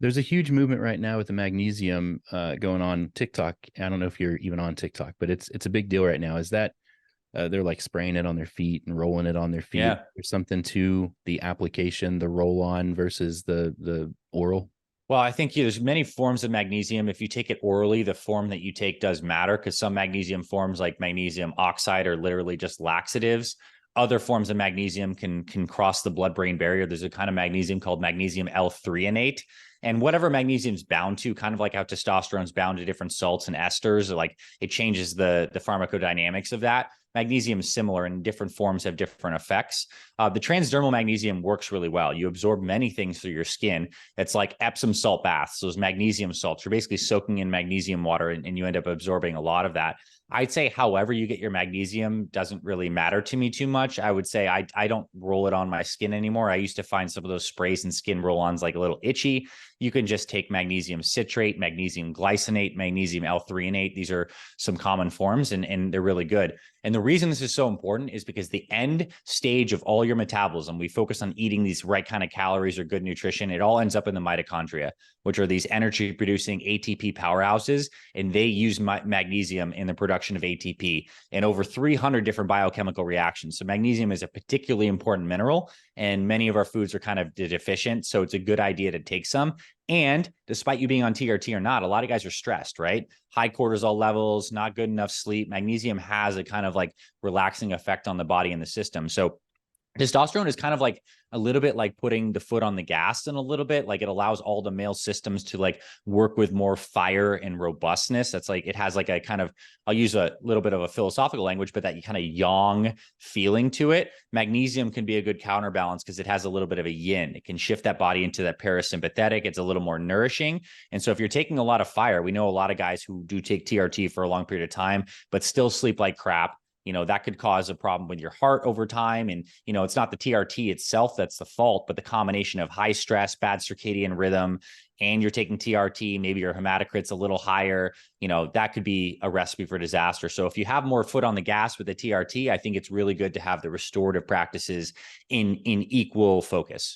There's a huge movement right now with the magnesium going on TikTok. I don't know if you're even on TikTok, but it's a big deal right now. Is that they're like spraying it on their feet and rolling it on their feet? Yeah. There's something to the application, the roll on versus the oral. Well, I think there's many forms of magnesium. If you take it orally, the form that you take does matter because some magnesium forms, like magnesium oxide, are literally just laxatives. Other forms of magnesium can cross the blood-brain barrier. There's a kind of magnesium called magnesium L-threonate. And whatever magnesium's bound to, kind of like how testosterone's bound to different salts and esters, like it changes the pharmacodynamics of that. Magnesium is similar, and different forms have different effects. The transdermal magnesium works really well. You absorb many things through your skin. It's like Epsom salt baths, those magnesium salts. You're basically soaking in magnesium water, and you end up absorbing a lot of that. I'd say however you get your magnesium doesn't really matter to me too much. I would say I don't roll it on my skin anymore. I used to find some of those sprays and skin roll-ons like a little itchy. You can just take magnesium citrate, magnesium glycinate, magnesium L-threonate. These are some common forms, and they're really good. And the reason this is so important is because the end stage of all your metabolism, we focus on eating these right kind of calories or good nutrition. It all ends up in the mitochondria, which are these energy producing ATP powerhouses. And they use magnesium in the production of ATP in over 300 different biochemical reactions. So magnesium is a particularly important mineral, and many of our foods are kind of deficient. So it's a good idea to take some. And despite you being on TRT or not, a lot of guys are stressed, right? High cortisol levels, not good enough sleep. Magnesium has a kind of like relaxing effect on the body and the system. So testosterone is kind of like a little bit like putting the foot on the gas in a little bit. Like it allows all the male systems to like work with more fire and robustness. That's like, it has like a kind of, I'll use a little bit of a philosophical language, but that kind of yang feeling to it. Magnesium can be a good counterbalance because it has a little bit of a yin. It can shift that body into that parasympathetic. It's a little more nourishing. And so if you're taking a lot of fire, we know a lot of guys who do take TRT for a long period of time, but still sleep like crap. That could cause a problem with your heart over time. And, it's not the TRT itself that's the fault, but the combination of high stress, bad circadian rhythm, and you're taking TRT, maybe your hematocrit's a little higher, that could be a recipe for disaster. So if you have more foot on the gas with the TRT, I think it's really good to have the restorative practices in equal focus.